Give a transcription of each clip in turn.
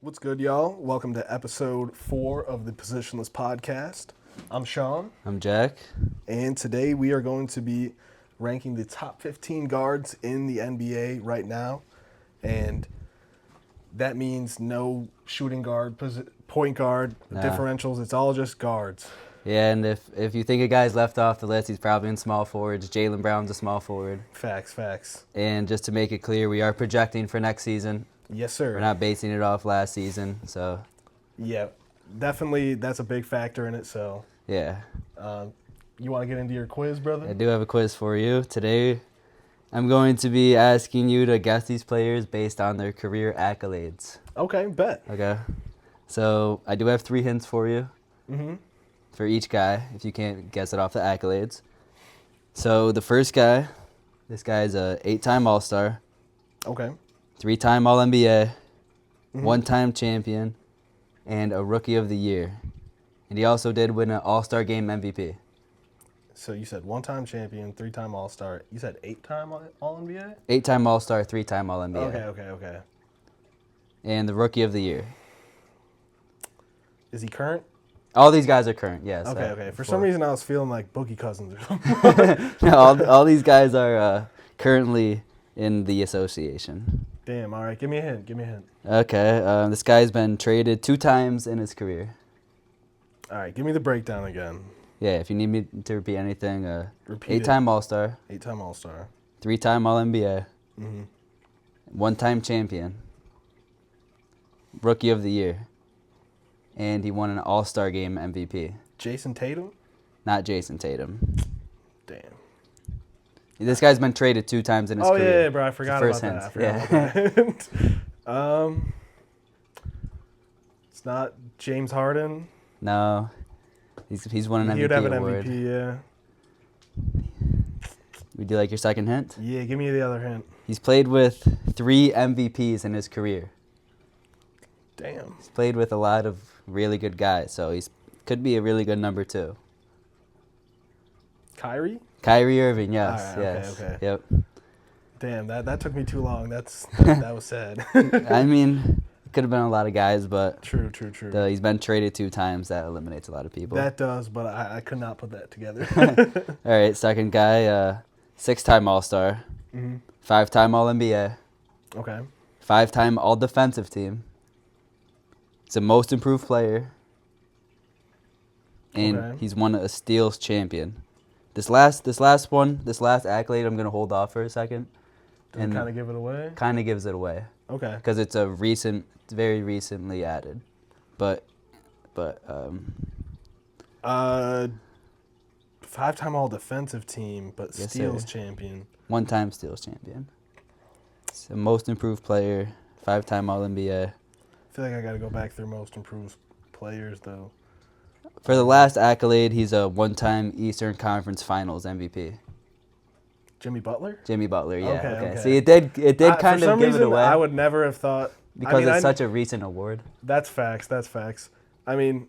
What's good, y'all? Welcome to episode 4 of the Positionless podcast. I'm Sean, I'm Jack. and today we are going to be ranking the top 15 guards in the NBA right now. And that means no shooting guard, point guard, differentials. It's all just guards. Yeah, and if you think a guy's left off the list, he's probably in small forwards. Jaylen Brown's a small forward. Facts. And just to make it clear, we are projecting for next season. Yes, sir. We're not basing it off last season, so. Yeah, definitely that's a big factor in it, so. Yeah. You want to get into your quiz, brother? I do have a quiz for you. Today, I'm going to be asking you to guess these players based on their career accolades. Okay, bet. Okay. So, I do have 3 hints for you. For each guy, if you can't guess it off the accolades. So the first guy, this guy's a 8-time All-Star. Okay. 3-time All-NBA, 1-time champion, and a Rookie of the Year. And he also did win an All-Star Game MVP. So you said 1-time champion, 3-time All-Star. You said 8-time All-NBA? 8-time All-Star, 3-time All-NBA. Okay. And the Rookie of the Year. Is he current? All these guys are current, yes. Okay. For some reason, I was feeling like Boogie Cousins or something. No, all these guys are currently in the association. Damn, all right. Give me a hint. Okay, this guy's been traded 2 times in his career. All right, give me the breakdown again. Yeah, if you need me to repeat anything, Repeat 8-time All-Star, 8-time All-Star. 3-time All-NBA, 1-time champion, Rookie of the Year, and he won an All-Star Game MVP. Jason Tatum? Not Jason Tatum. Damn. This guy's been traded 2 times in his career. Oh, yeah, bro. I forgot about hint. that. It's not James Harden. No. He's won an MVP award. He would have an MVP, yeah. Would you like your second hint? Yeah, give me the other hint. He's played with 3 MVPs in his career. Damn. He's played with a lot of really good guys, so he's could be a really good number 2. Kyrie Irving, yes. All right, yes. Okay. Yep. Damn, that took me too long. That was sad. I mean, it could have been a lot of guys, but True. He's been traded 2 times. That eliminates a lot of people. That does, but I could not put that together. All right, second guy, 6-time All-Star, 5-time All-NBA, Okay. 5-time All-Defensive Team. He's a Most Improved Player, and he's won a Steals Champion. This last accolade, I'm gonna hold off for a second. Does it kind of give it away? Kind of gives it away. Okay. Because it's very recently added, but 5-time All-Defensive Team, but Yes, Steals sir. champion. 1-time Steals Champion. It's a Most Improved Player, 5-time All-NBA. I feel like I got to go back through Most Improved Players though. For the last accolade, he's a 1-time Eastern Conference Finals MVP. Jimmy Butler? Jimmy Butler, yeah. Okay. See, it did kind for some of give reason, it away I would never have thought because it's such a recent award. That's facts. I mean,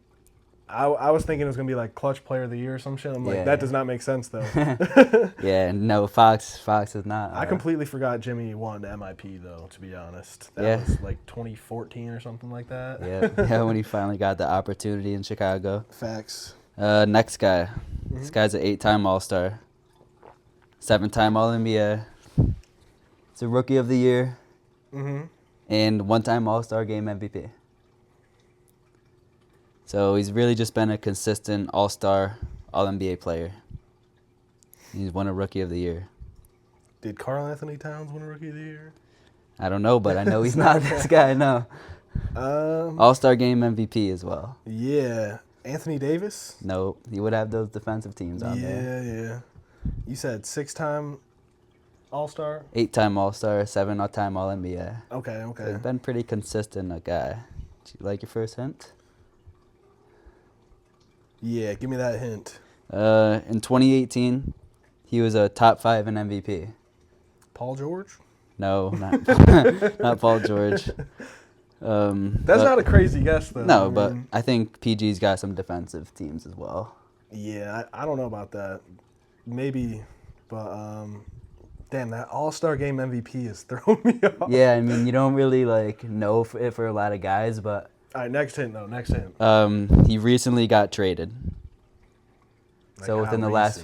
I was thinking it was gonna be like Clutch Player of the Year or some shit. I'm like, that does not make sense though. Yeah, no, Fox is not. I completely forgot Jimmy won MIP though. To be honest, that was like 2014 or something like that. Yeah, when he finally got the opportunity in Chicago. Facts. Next guy. This guy's an 8-time All-Star, 7-time All-NBA. He's a Rookie of the Year, and 1-time All-Star Game MVP. So he's really just been a consistent All-Star, All-NBA player. He's won a Rookie of the Year. Did Karl Anthony Towns win a Rookie of the Year? I don't know, but I know he's not this guy, no. All-Star Game MVP as well. Yeah. Anthony Davis? No, he would have those defensive teams on there. Yeah. You said 6-time All-Star? 8-time All-Star, 7-time All-NBA. Okay. So he's been pretty consistent, a guy. Do you like your first hint? Yeah, give me that hint. In 2018, he was a top 5 in MVP. Paul George? No, not not Paul George. That's not a crazy guess, though. No, but I think PG's got some defensive teams as well. Yeah, I don't know about that. Maybe, but Damn, that All-Star Game MVP is throwing me off. Yeah, I mean, you don't really like know it for a lot of guys, but All right, next hint, though. Next hint. he recently got traded. Like, So how within the last recent?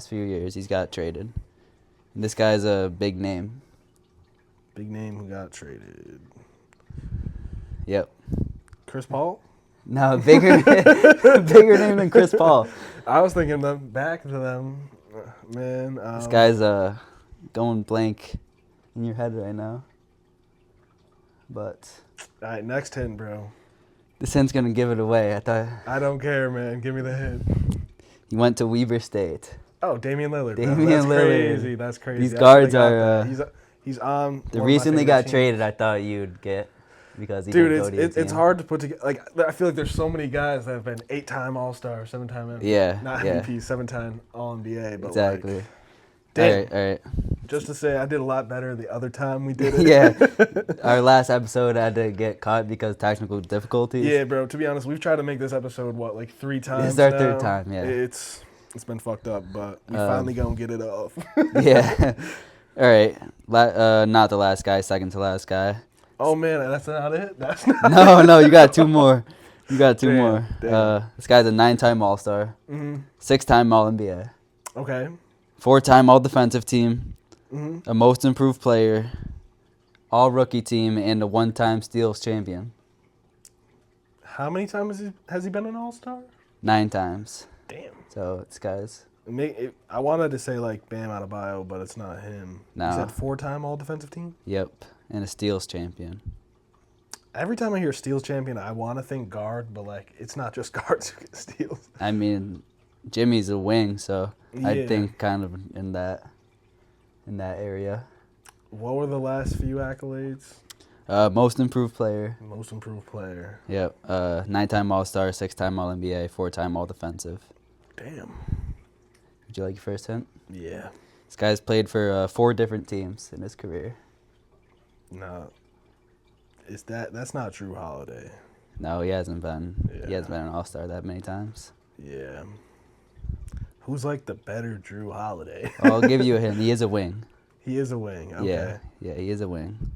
few years, he's got traded. And this guy's a big name. Big name who got traded. Yep. Chris Paul? No, bigger bigger name than Chris Paul. I was thinking them back to them. Man. This guy's going blank in your head right now. But All right, next hint, bro. this hint's gonna give it away. I thought I don't care, man. Give me the hint. he went to Weber State. Oh, Damian Lillard. Bro. Damian That's Lillard. crazy. That's crazy. These I guards should've got are, that. He's on. The one of my recently favorite got teams. traded. I thought you'd get because he Dude, didn't go to your it's team. hard to put together. Like, I feel like there's so many guys that have been 8-time All-Star, 7-time MVP. Yeah, Not yeah. MVP, 7-time All-NBA. But Exactly. Like, damn. All right. Just to say, I did a lot better the other time we did it. Yeah. Our last episode had to get cut because of technical difficulties. Yeah, bro. To be honest, we've tried to make this episode like 3 times. This is our now. third time, yeah. It's been fucked up, but we finally gonna get it off. Yeah. All right. Not the last guy, second to last guy. Oh man, that's not it. That's not. No, you got two more. You got two Damn, more. damn. This guy's a 9-time All-Star, 6-time All-NBA, Okay. 4-time All-Defensive Team, hmm a Most Improved Player, All-Rookie Team, and a 1-time Steals Champion. How many times has he been an All-Star? 9 times. Damn. So this guy's I wanted to say like Bam Adebayo, but it's not him. No. He said 4-time All-Defensive Team. yep, and a Steals Champion. Every time I hear Steals Champion, I want to think guard, but like it's not just guards who get steals. I mean, Jimmy's a wing, so Yeah. I think kind of in that area. What were the last few accolades? Most Improved Player. Most Improved Player. Yep. 9-time All-Star, 6-time All-NBA, 4-time All-Defensive. Damn. Would you like your first hint? Yeah. This guy's played for 4 different teams in his career. No. That's not Drew Holiday. No, he hasn't been. He Yeah. hasn't been an All-Star that many times. Yeah. Who's like the better Drew Holiday? I'll give you a hint. He is a wing. He is a wing. Okay. Yeah, he is a wing.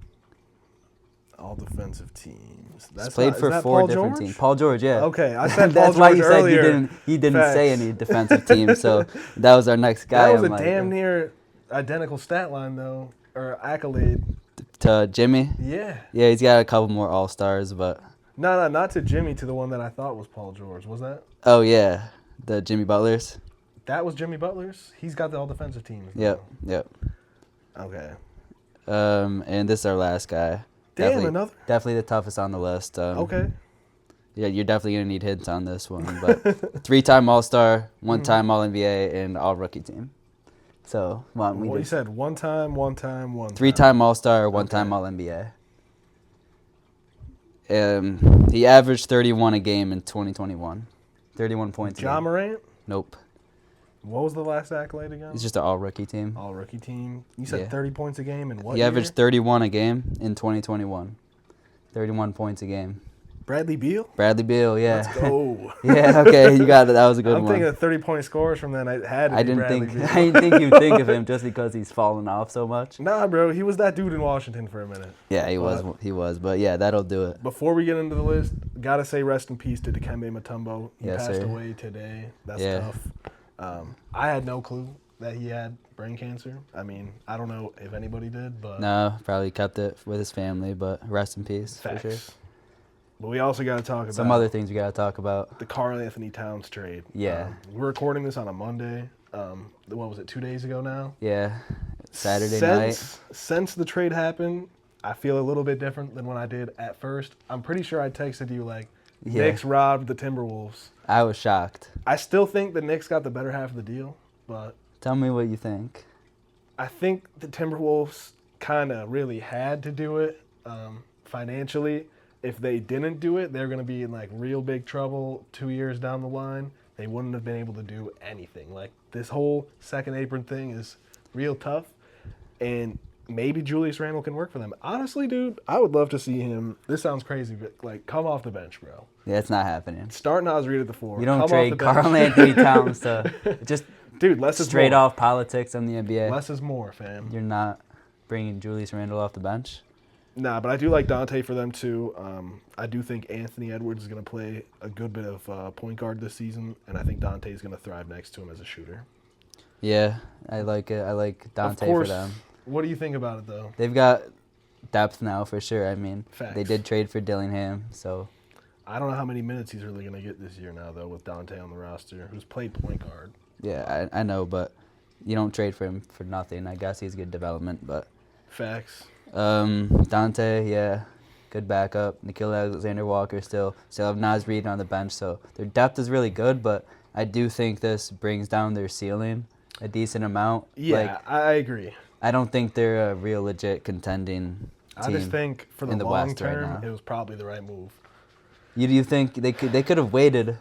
All defensive teams. He's played for 4 different teams. Paul George, yeah. Okay, I said Paul That's why George you said earlier. he didn't say Facts. any defensive teams. So that was our next guy. That was I'm a like, damn near identical stat line though, or accolade. to Jimmy. Yeah. Yeah, he's got a couple more All-Stars, but No, not to Jimmy. To the one that I thought was Paul George. Was that? oh yeah, the Jimmy Butlers. That was Jimmy Butler's. He's got the all defensive teams. Yep. Okay. And this is our last guy. Damn, another. Definitely the toughest on the list. Okay. Yeah, you're definitely gonna need hints on this one, but 3-time All-Star, 1-time All-NBA, and All-Rookie Team. So, What you said? One time. 3-time All-Star, 1-time All-NBA. He averaged 31 a game in 2021. 31 points. a Ja game. Morant. Nope. What was the last accolade again? It's just an All-Rookie Team. All rookie team. You said Yeah. 30 points a game and what? He year? averaged 31 a game in 2021. 31 points a game. Bradley Beal. Bradley Beal, yeah. Let's go. Yeah, okay, you got it. That was a good I'm one. thinking of 30-point scores from then. I had to I be didn't Bradley think Beal. I didn't think you'd think of him just because he's fallen off so much. Nah, bro. He was that dude in Washington for a minute. Yeah, he was. But yeah, that'll do it. Before we get into the list, gotta say rest in peace to Dikembe Mutombo. He Yes, passed sir. away today. That's Yeah. tough. I had no clue that he had brain cancer. I mean, I don't know if anybody did, but No, probably kept it with his family, but rest in peace facts. for sure. But we also got to talk about Some other things we gotta talk about. the Karl Anthony Towns trade. Yeah. We're recording this on a Monday. What was it, 2 days ago now? Yeah, Saturday night. Since the trade happened, I feel a little bit different than when I did at first. I'm pretty sure I texted you like, Yeah. Knicks robbed the Timberwolves. I was shocked. I still think the Knicks got the better half of the deal, but Tell me what you think. I think the Timberwolves kind of really had to do it financially. If they didn't do it, they're going to be in like real big trouble 2 years down the line. They wouldn't have been able to do anything. Like this whole second apron thing is real tough, and maybe Julius Randle can work for them. Honestly, dude, I would love to see him. This sounds crazy, but like come off the bench, bro. Yeah, it's not happening. Start Nas Reed at the 4. You don't come trade off the bench. Karl Anthony Towns to just Dude, less is straight more. off politics in the NBA. Less is more, fam. You're not bringing Julius Randle off the bench. Nah, but I do like Dante for them too. I do think Anthony Edwards is going to play a good bit of point guard this season, and I think Dante is going to thrive next to him as a shooter. Yeah, I like it. I like Dante Of course. for them. What do you think about it though? They've got depth now for sure. I mean, Facts. they did trade for Dillingham, so I don't know how many minutes he's really going to get this year now though with Dante on the roster, who's played point guard. yeah, I know, but you don't trade for him for nothing. I guess he's good development, but Facts. Dante, yeah, good backup. Nikhil Alexander-Walker still have Naz Reid on the bench, so their depth is really good, but I do think this brings down their ceiling a decent amount. Yeah, I agree. I don't think they're a real legit contending I team. just think for the in the long West right term, now. it was probably the right move. Do you think they could have waited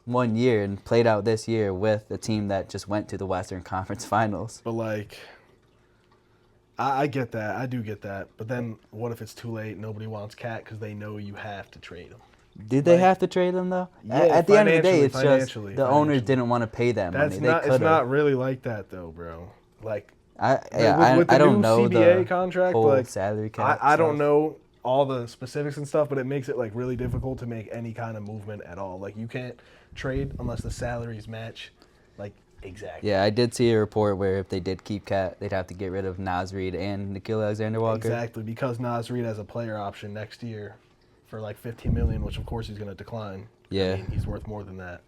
1 year and played out this year with a team that just went to the Western Conference Finals? But like, I get that. I do get that. But then what if it's too late? Nobody wants Cat because they know you have to trade him. Did they Like- have to trade them though? Yeah, At the end of the day, financially, it's just financially, the owners financially. didn't want to pay that That's money. not. They It's could not have. really like that though, bro. Like, with I the don't new know CBA the contract, whole like, salary cap. I don't stuff. know all the specifics and stuff, but it makes it like really difficult to make any kind of movement at all. Like, you can't trade unless the salaries match. Like, exactly. Yeah, I did see a report where if they did keep Cat, they'd have to get rid of Naz Reid and Nikhil Alexander-Walker. Exactly, because Naz Reid has a player option next year for like $15 million, which of course he's going to decline. Yeah. I mean, he's worth more than that.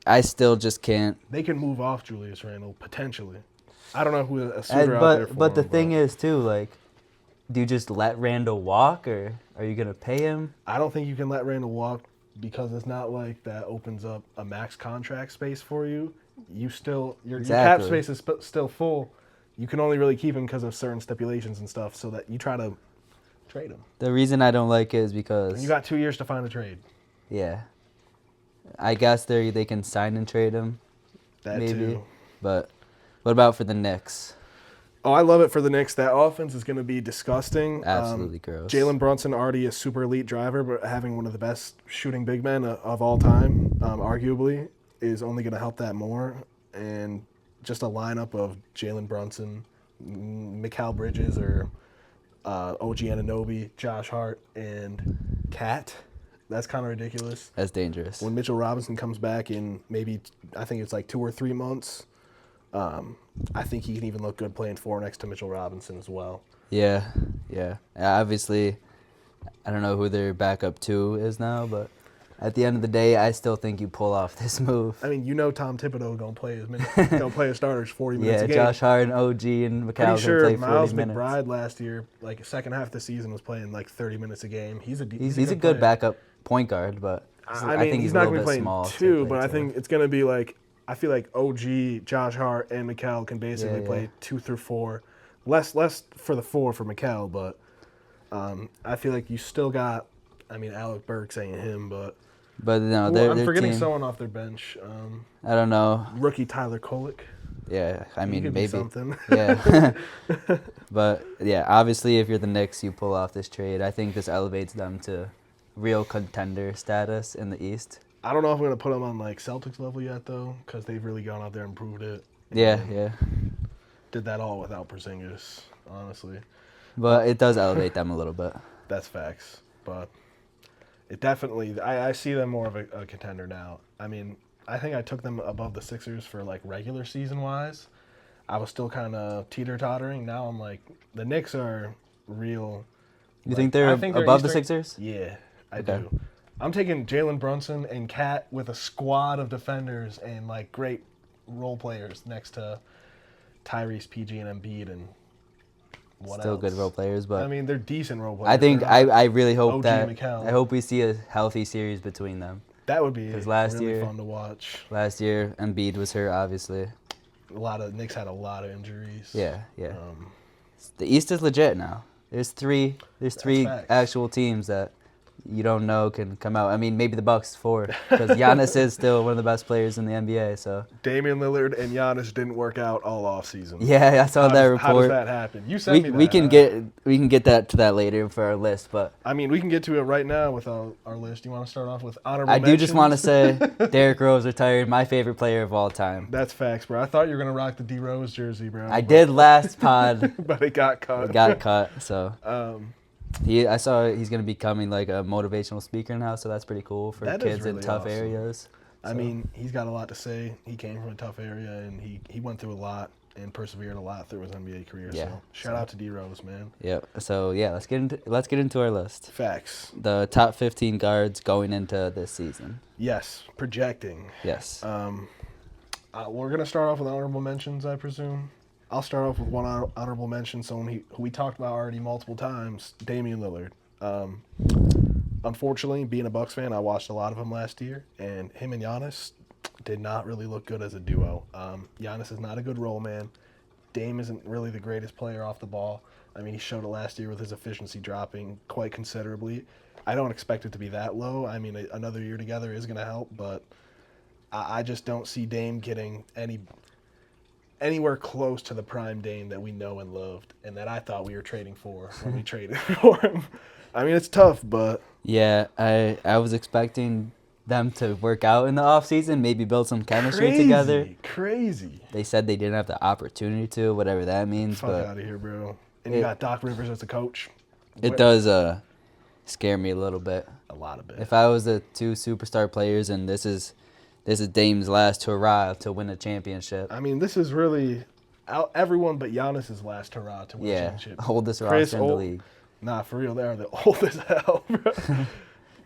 I still just can't. They can move off Julius Randle potentially. I don't know who a suitor out there for But the him, thing is too, like, do you just let Randall walk, or are you gonna pay him? I don't think you can let Randle walk because it's not like that opens up a max contract space for you. You still your cap Exactly. space is still full. You can only really keep him because of certain stipulations and stuff, so that you try to trade him. The reason I don't like it is And because you got 2 years to find a trade. yeah, I guess they can sign and trade him, That maybe. too. But what about for the Knicks? Oh, I love it for the Knicks. That offense is going to be disgusting. Absolutely gross. Jalen Brunson, already a super elite driver, but having one of the best shooting big men of all time, arguably, is only going to help that more. And just a lineup of Jalen Brunson, Mikal Bridges, or OG Anunoby, Josh Hart, and Cat. That's kind of ridiculous. That's dangerous. When Mitchell Robinson comes back in maybe, I think it's like 2 or 3 months, I think he can even look good playing 4 next to Mitchell Robinson as well. Yeah. Obviously, I don't know who their backup 2 is now, but at the end of the day, I still think you pull off this move. I mean, you know Tom Thibodeau gonna play his starters 40 minutes Yeah, a game. Josh Hart and OG and McCall Pretty gonna sure play 40 Miles minutes. McBride last year, like second half of the season, was playing like 30 minutes a game. He's a He's a good player. backup point guard, but I mean, think he's a not little gonna be bit playing small 2, to but play I two. think it's gonna be like, I feel like OG, Josh Hart, and McCall can basically Yeah. play 2 through 4. Less for the 4 for McCall, but I feel like you still got. I mean, Alec Burks ain't him, but no, Ooh, they're I'm forgetting team, someone off their bench. I don't know. Rookie Tyler Kolek. Yeah, I He mean could be maybe. something. Yeah. But yeah, obviously if you're the Knicks, you pull off this trade. I think this elevates them to real contender status in the East. I don't know if I'm gonna put them on like Celtics level yet though, because they've really gone out there and proved it. Yeah, And yeah. Did that all without Porzingis, honestly. But it does elevate them a little bit. That's facts. But it definitely, I see them more of a contender now. I mean, I think I took them above the Sixers for like regular season wise. I was still kind of teeter-tottering. Now I'm like, the Knicks are real. You like, think they're I think they're above the Eastern- Sixers? Yeah, I Okay. do. I'm taking Jalen Brunson and Cat with a squad of defenders and like great role players next to Tyrese, PG, and Embiid, and what Still else? good role players, but I mean, they're decent role players. I think They're not- I really hope OG that McCall. I hope we see a healthy series between them. that would be 'cause last really year- fun to watch. Last year, Embiid was hurt, obviously. Knicks had a lot of injuries. Yeah. Um, The East is legit now. There's three facts. actual teams that you don't know can come out. I mean, maybe the Bucks 4, because Giannis is still one of the best players in the NBA. So Damian Lillard and Giannis didn't work out all offseason. yeah, I saw that report. How does that happen? You sent me that. We can get to that later for our list, but I mean, we can get to it right now with our list. You want to start off with honorable I mentions? do just want to say Derrick Rose retired, my favorite player of all time. That's facts, bro. I thought you were gonna rock the D Rose jersey, bro. I did last pod. But it got cut. It got cut, so. I saw he's going to be becoming like a motivational speaker now, so that's pretty cool for kids really in tough awesome. areas. I mean, he's got a lot to say. He came from a tough area, and he went through a lot and persevered a lot through his NBA career. Yeah, so shout out to D Rose, man. Yep. So yeah, let's get into our list. Facts. The top 15 guards going into this season. Yes, projecting. Yes. We're gonna start off with honorable mentions, I presume. I'll start off with one honorable mention, someone who we talked about already multiple times, Damian Lillard. Unfortunately, being a Bucks fan, I watched a lot of him last year, and him and Giannis did not really look good as a duo. Giannis is not a good role man. Dame isn't really the greatest player off the ball. I mean, he showed it last year with his efficiency dropping quite considerably. I don't expect it to be that low. I mean, another year together is going to help, but I just don't see Dame getting anywhere close to the prime Dame that we know and loved and that I thought we were trading for when we traded for him. I mean, it's tough, but... Yeah, I was expecting them to work out in the offseason, maybe build some chemistry together. Crazy. They said they didn't have the opportunity to, whatever that means. Fuck but out of here, bro. And you got Doc Rivers as a coach. It does scare me a little bit. A lot of it. If I was the two superstar players and this is Dame's last hurrah to win a championship. I mean, this is really everyone but Giannis's last hurrah to win a championship. Oldest roster in the league. Nah, for real, they are the old as hell, bro.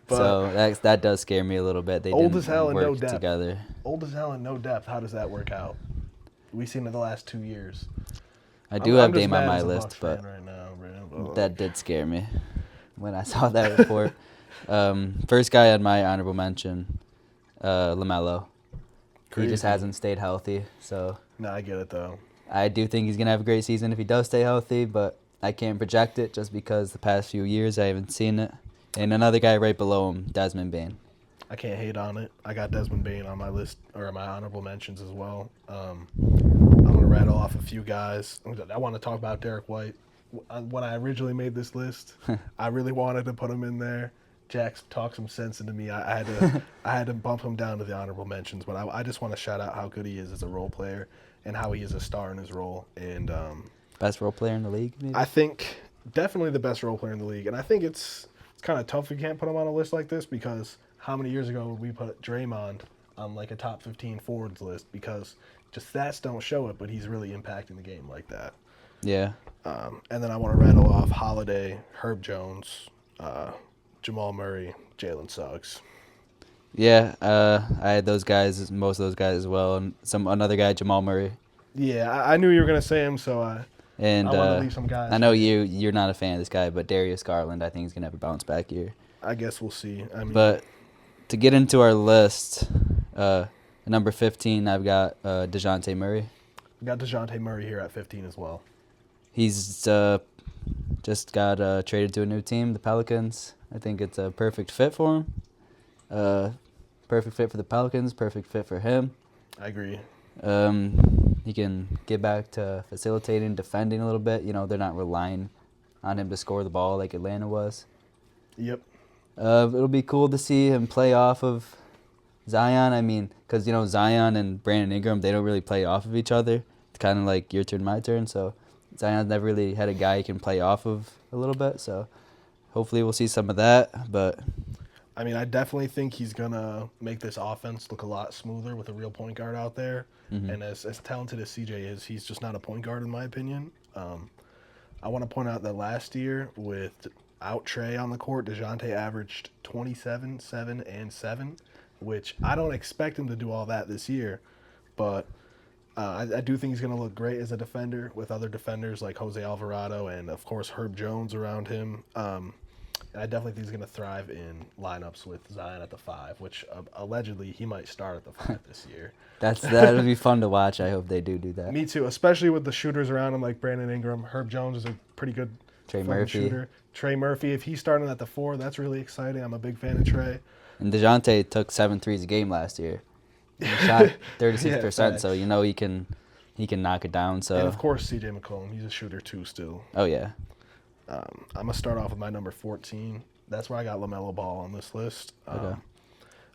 But so that does scare me a little bit. They old didn't as hell and work no depth. together. Old as hell and no depth. How does that work out? We've seen it the last 2 years. I do have Dame on my as a list, Bucks but fan right now, bro. that did scare me when I saw that report. First guy on my honorable mention, LaMelo. He just hasn't stayed healthy, so. No, I get it though. I do think he's gonna have a great season if he does stay healthy, but I can't project it just because the past few years I haven't seen it. And another guy right below him, Desmond Bane. I can't hate on it. I got Desmond Bane on my list, or my honorable mentions as well. I'm going to rattle off a few guys. I want to talk about Derek White. When I originally made this list, I really wanted to put him in there. Jax talked some sense into me. I had to bump him down to the honorable mentions, but I just want to shout out how good he is as a role player and how he is a star in his role. And best role player in the league, maybe? I think definitely the best role player in the league. And I think it's kind of tough we can't put him on a list like this because how many years ago would we put Draymond on like a top 15 forwards list because just stats don't show it, but he's really impacting the game like that. Yeah. And then I want to rattle off Holiday, Herb Jones, Jamal Murray, Jalen Suggs. Yeah, I had those guys, most of those guys as well, and another guy, Jamal Murray. Yeah, I knew you were gonna say him, so I wanted to leave some guys. I know you're not a fan of this guy, but Darius Garland, I think he's gonna have a bounce back year. I guess we'll see. I mean, but to get into our list, number 15, I've got DeJounte Murray. We got DeJounte Murray here at 15 as well. He's just got traded to a new team, the Pelicans. I think it's a perfect fit for him. Perfect fit for the Pelicans, perfect fit for him. I agree. He can get back to facilitating, defending a little bit. You know, they're not relying on him to score the ball like Atlanta was. Yep. It'll be cool to see him play off of Zion. I mean, because, you know, Zion and Brandon Ingram, they don't really play off of each other. It's kind of like your turn, my turn. So Zion's never really had a guy he can play off of a little bit. So hopefully we'll see some of that. But I mean, I definitely think he's going to make this offense look a lot smoother with a real point guard out there. Mm-hmm. And as talented as CJ is, he's just not a point guard in my opinion. I want to point out that last year without Trey on the court, DeJounte averaged 27, 7, and 7, which I don't expect him to do all that this year. But I do think he's going to look great as a defender with other defenders like Jose Alvarado and, of course, Herb Jones around him. And I definitely think he's going to thrive in lineups with Zion at the 5, which allegedly he might start at the 5 this year. That'll be fun to watch. I hope they do that. Me too, especially with the shooters around him like Brandon Ingram. Herb Jones is a pretty good Trey Fun Murphy. shooter. Trey Murphy, if he's starting at the 4, that's really exciting. I'm a big fan of Trey. And DeJounte took 7 threes a game last year. He shot 36%, Yeah, so you know he can knock it down. So and of course, C.J. McCollum, he's a shooter too still. oh yeah, I'm going to start off with my number 14. That's where I got LaMelo Ball on this list. Okay.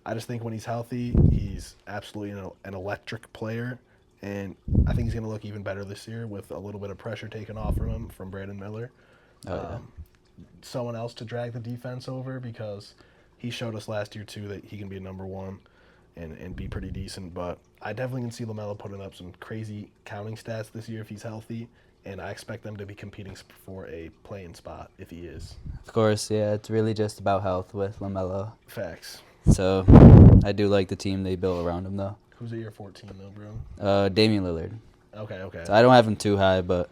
I just think when he's healthy, he's absolutely an electric player. And I think he's going to look even better this year with a little bit of pressure taken off from him from Brandon Miller. Oh, yeah. Someone else to drag the defense over because he showed us last year, too, that he can be a number one and be pretty decent. But I definitely can see LaMelo putting up some crazy counting stats this year if he's healthy. And I expect them to be competing for a play-in spot if he is. Of course, yeah. It's really just about health with LaMelo. Facts. So I do like the team they built around him, though. Who's at your 14, though, bro? Damian Lillard. Okay. So I don't have him too high, but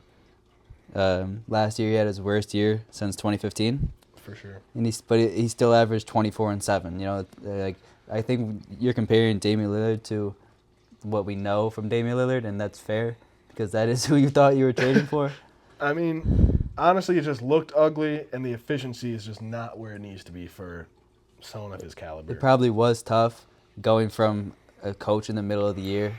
last year he had his worst year since 2015. For sure. And he still averaged 24 and 7. You know, like I think you're comparing Damian Lillard to what we know from Damian Lillard, and that's fair because that is who you thought you were trading for. I mean, honestly, it just looked ugly, and the efficiency is just not where it needs to be for someone of his caliber. It probably was tough going from a coach in the middle of the year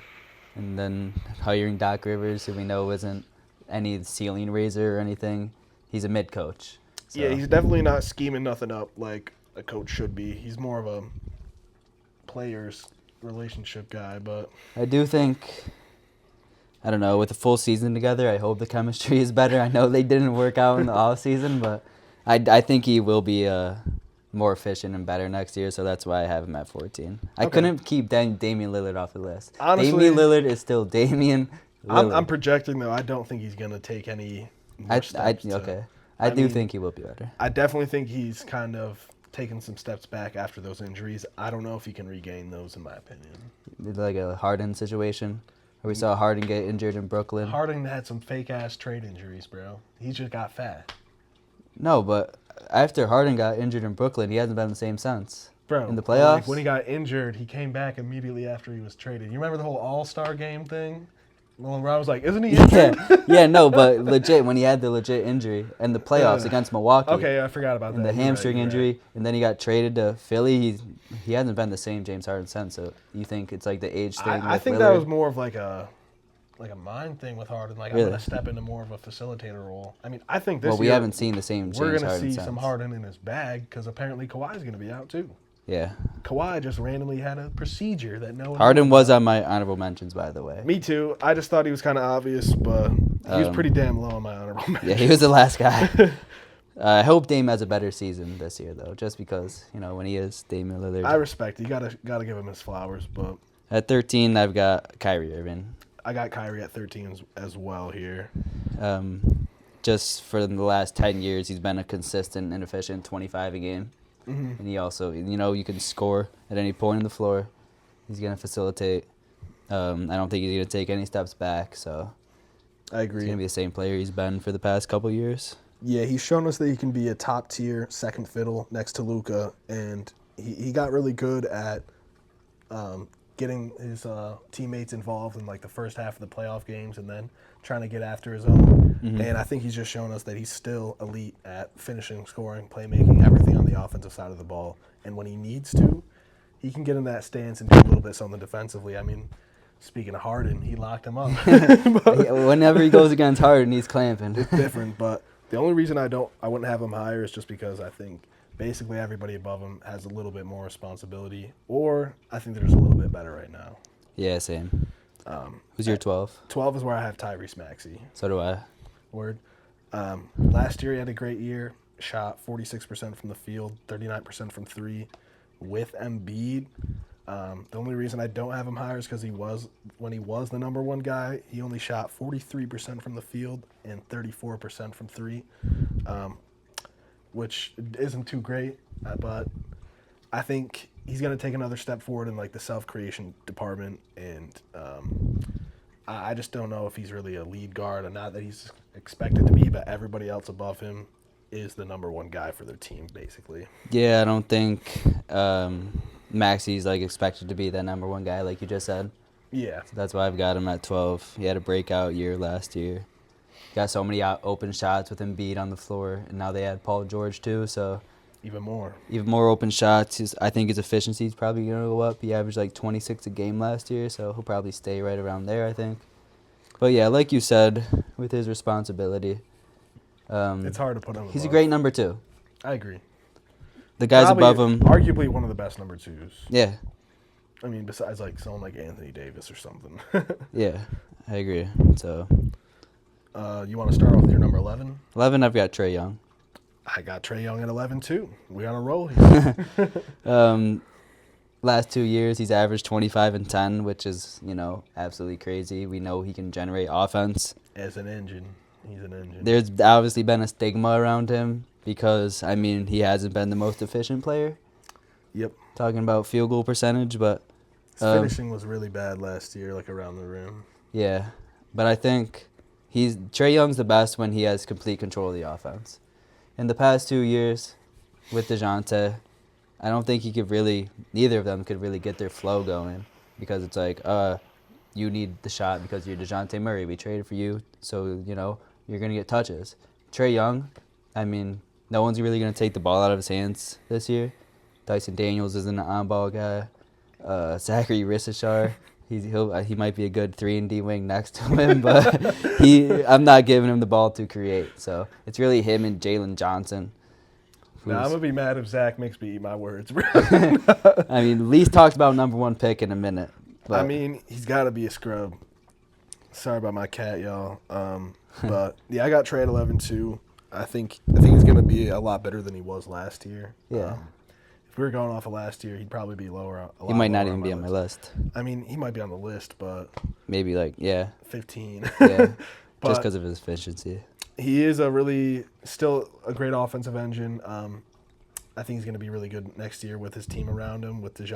and then hiring Doc Rivers, who we know isn't any ceiling raiser or anything. He's a mid coach. So. Yeah, he's definitely not scheming nothing up like a coach should be. He's more of a players relationship guy, but I do think, I don't know, with a full season together, I hope the chemistry is better. I know they didn't work out in the off season, but I think he will be more efficient and better next year, so that's why I have him at 14. I couldn't keep Damian Lillard off the list. Honestly, Damian Lillard is still Damian Lillard. I'm projecting, though. I don't think he's going to take any more steps. I do think he will be better. I definitely think he's kind of taken some steps back after those injuries. I don't know if he can regain those, in my opinion. Like a Harden situation, where we saw Harden get injured in Brooklyn. Harden had some fake-ass trade injuries, bro. He just got fat. No, but after Harden got injured in Brooklyn, he hasn't been the same since. Bro, in the playoffs? Like when he got injured, he came back immediately after he was traded. You remember the whole All-Star game thing? Well, where I was like, isn't he injured? Yeah, no, but legit, when he had the legit injury in the playoffs against Milwaukee. Okay, I forgot about that. And the hamstring injury, right. and then he got traded to Philly. He hasn't been the same James Harden since, so you think it's like the age thing I think Lillard? that was more of like a mind thing with Harden. Like, Really? I'm going to step into more of a facilitator role. I mean, I think this Well, we year, haven't seen the same James Harden we're going to see since. some Harden in his bag because apparently Kawhi's going to be out too. Yeah. Kawhi just randomly had a procedure that no one Harden knew was about. on my honorable mentions, by the way. Me too. I just thought he was kind of obvious, but he was pretty damn low on my honorable mentions. Yeah, he was the last guy. I hope Dame has a better season this year, though, just because, you know, when he is Damian Lillard. I respect it. You gotta give him his flowers, but At 13, I've got Kyrie Irving. I got Kyrie at 13 as well here. Just for the last 10 years, he's been a consistent and efficient 25 a game. Mm-hmm. And he also, you know, you can score at any point in the floor. He's going to facilitate. I don't think he's going to take any steps back, so I he's agree. going to be the same player he's been for the past couple years. Yeah, he's shown us that he can be a top tier second fiddle next to Luka, and he got really good at getting his teammates involved in like the first half of the playoff games, and then trying to get after his own. Mm-hmm. And I think he's just shown us that he's still elite at finishing, scoring, playmaking, everything on the offensive side of the ball. And when he needs to, he can get in that stance and do a little bit something defensively. I mean, speaking of Harden, he locked him up. Whenever he goes against Harden, he's clamping. It's different, but the only reason I wouldn't have him higher is just because I think basically everybody above him has a little bit more responsibility, or I think they're just a little bit better right now. Yeah, same. Who's your 12? 12 is where I have Tyrese Maxey. So do I. Word. Last year he had a great year. Shot 46% from the field, 39% from three, with Embiid. The only reason I don't have him higher is because when he was the number one guy, he only shot 43% from the field and 34% from three, which isn't too great. But I think he's going to take another step forward in like the self-creation department, and I just don't know if he's really a lead guard, or not that he's expected to be, but everybody else above him is the number one guy for their team, basically. Yeah, I don't think Maxey's like expected to be that number one guy, like you just said. Yeah. So that's why I've got him at 12. He had a breakout year last year. got so many open shots with Embiid on the floor, and now they add Paul George too, so Even more. even more open shots. I think his efficiency is probably going to go up. He averaged like 26 a game last year, so he'll probably stay right around there, I think. But yeah, like you said, with his responsibility, It's hard to put him he's a above. great number 2. I agree. The guys Probably above him, arguably one of the best number 2s. yeah, I mean, besides like someone like Anthony Davis or something. yeah, I agree. So You want to start off with your number 11? 11, I've got Trae Young. I got Trae Young at 11 too. We on a roll here. Last 2 years, he's averaged 25 and 10, which is, absolutely crazy. We know he can generate offense. As an engine, he's an engine. There's obviously been a stigma around him because, he hasn't been the most efficient player. Yep. Talking about field goal percentage, but His finishing was really bad last year, like around the rim. yeah. But I think Trae Young's the best when he has complete control of the offense. In the past 2 years with DeJounte, I don't think neither of them could really get their flow going because it's like, you need the shot because you're DeJounte Murray. We traded for you, so, you're going to get touches. Trae Young, no one's really going to take the ball out of his hands this year. Dyson Daniels isn't an on-ball guy. Zachary Rissachar, he might be a good 3-and-D wing next to him, but I'm not giving him the ball to create. So it's really him and Jalen Johnson. Now, I'm going to be mad if Zach makes me eat my words, bro. Least talks about number 1 pick in a minute. But He's got to be a scrub. Sorry about my cat, y'all. But, yeah, I got Trae at 11 too. I think he's going to be a lot better than he was last year. Yeah. If we were going off of last year, he'd probably be lower. He might not even be on my list. He might be on the list, but maybe 15. Yeah, But just because of his efficiency. he is still a great offensive engine. I think he's going to be really good next year with his team around him, with with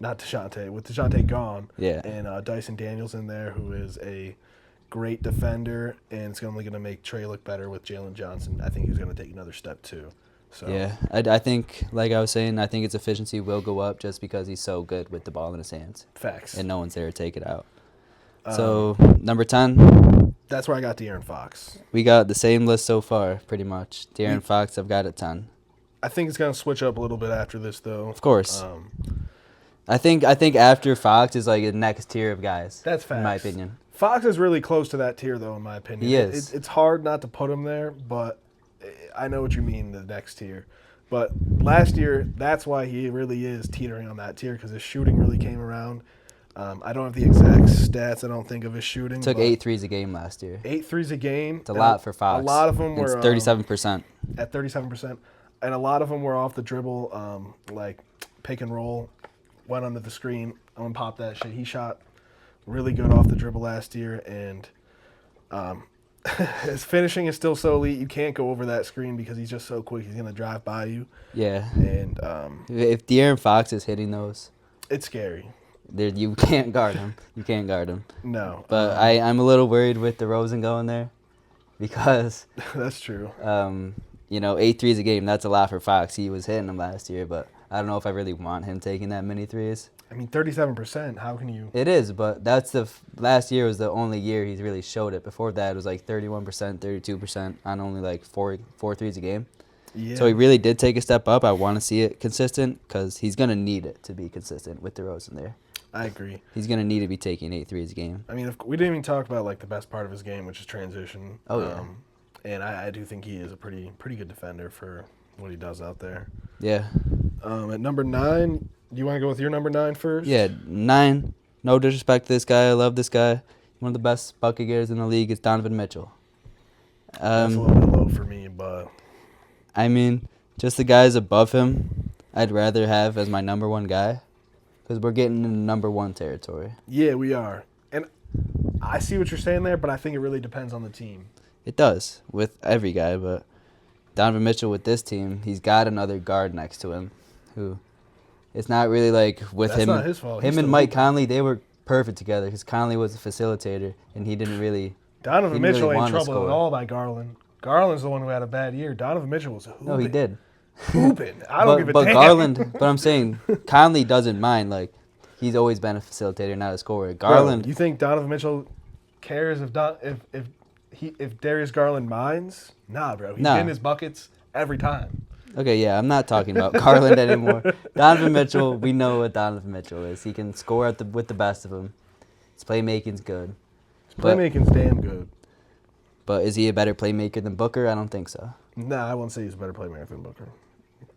DeJounte gone. Yeah. And Dyson Daniels in there, who is a great defender, and it's only going to make Trae look better with Jalen Johnson. I think he's going to take another step too. So Yeah, I think, like I was saying, I think his efficiency will go up just because he's so good with the ball in his hands. Facts. And no one's there to take it out. So, number 10. That's where I got De'Aaron Fox. We got the same list so far, pretty much. De'Aaron Fox, I've got at 10. I think it's going to switch up a little bit after this, though. Of course. I think after Fox is like the next tier of guys. That's facts. In my opinion. Fox is really close to that tier, though, in my opinion. He is. It's hard not to put him there, but I know what you mean, the next tier. But last year, that's why he really is teetering on that tier, because his shooting really came around. I don't have the exact stats, I don't think, of his shooting. Took 8 threes a game last year. 8 threes a game. It's a lot for Fox. A lot of them were... It's 37%. At 37%. And a lot of them were off the dribble, like pick and roll, went under the screen, pop that shit. He shot really good off the dribble last year, and his finishing is still so elite. You can't go over that screen because he's just so quick. He's going to drive by you. Yeah. And if De'Aaron Fox is hitting those, it's scary. You can't guard him. You can't guard him. No. But I'm a little worried with DeRozan going there because that's true. 8 threes a game, that's a lot for Fox. He was hitting them last year, but I don't know if I really want him taking that many threes. 37%, how can you... It is, but that's last year was the only year he's really showed it. Before that, it was like 31%, 32% on only like four threes a game. Yeah. So he really did take a step up. I want to see it consistent because he's going to need it to be consistent with DeRozan there. I agree. He's going to need to be taking 8 threes a game. We didn't even talk about like the best part of his game, which is transition. Oh, yeah. And I do think he is a pretty good defender for what he does out there. Yeah. At number 9, do you want to go with your number 9 first? Yeah, 9. No disrespect to this guy. I love this guy. One of the best bucket getters in the league is Donovan Mitchell. That's a little bit low for me, but... just the guys above him, I'd rather have as my number 1 guy because we're getting into number 1 territory. Yeah, we are. And I see what you're saying there, but I think it really depends on the team. It does with every guy, but Donovan Mitchell with this team, he's got another guard next to him who it's not really like with That's him. not his fault. Him and Mike Conley, they were perfect together because Conley was a facilitator and he didn't really. Donovan Mitchell really ain't troubled at all by Garland. Garland's the one who had a bad year. Donovan Mitchell was hooping. No, he did. Hooping. I don't give a damn. But Garland, but I'm saying Conley doesn't mind. Like he's always been a facilitator, not a scorer. Garland. Bro, you think Donovan Mitchell cares if if Darius Garland minds, nah, bro. He's Nah. getting his buckets every time. Okay, yeah, I'm not talking about Garland anymore. Donovan Mitchell, we know what Donovan Mitchell is. He can score with the best of them. His playmaking's good. His playmaking's damn good. But is he a better playmaker than Booker? I don't think so. Nah, I wouldn't say he's a better playmaker than Booker.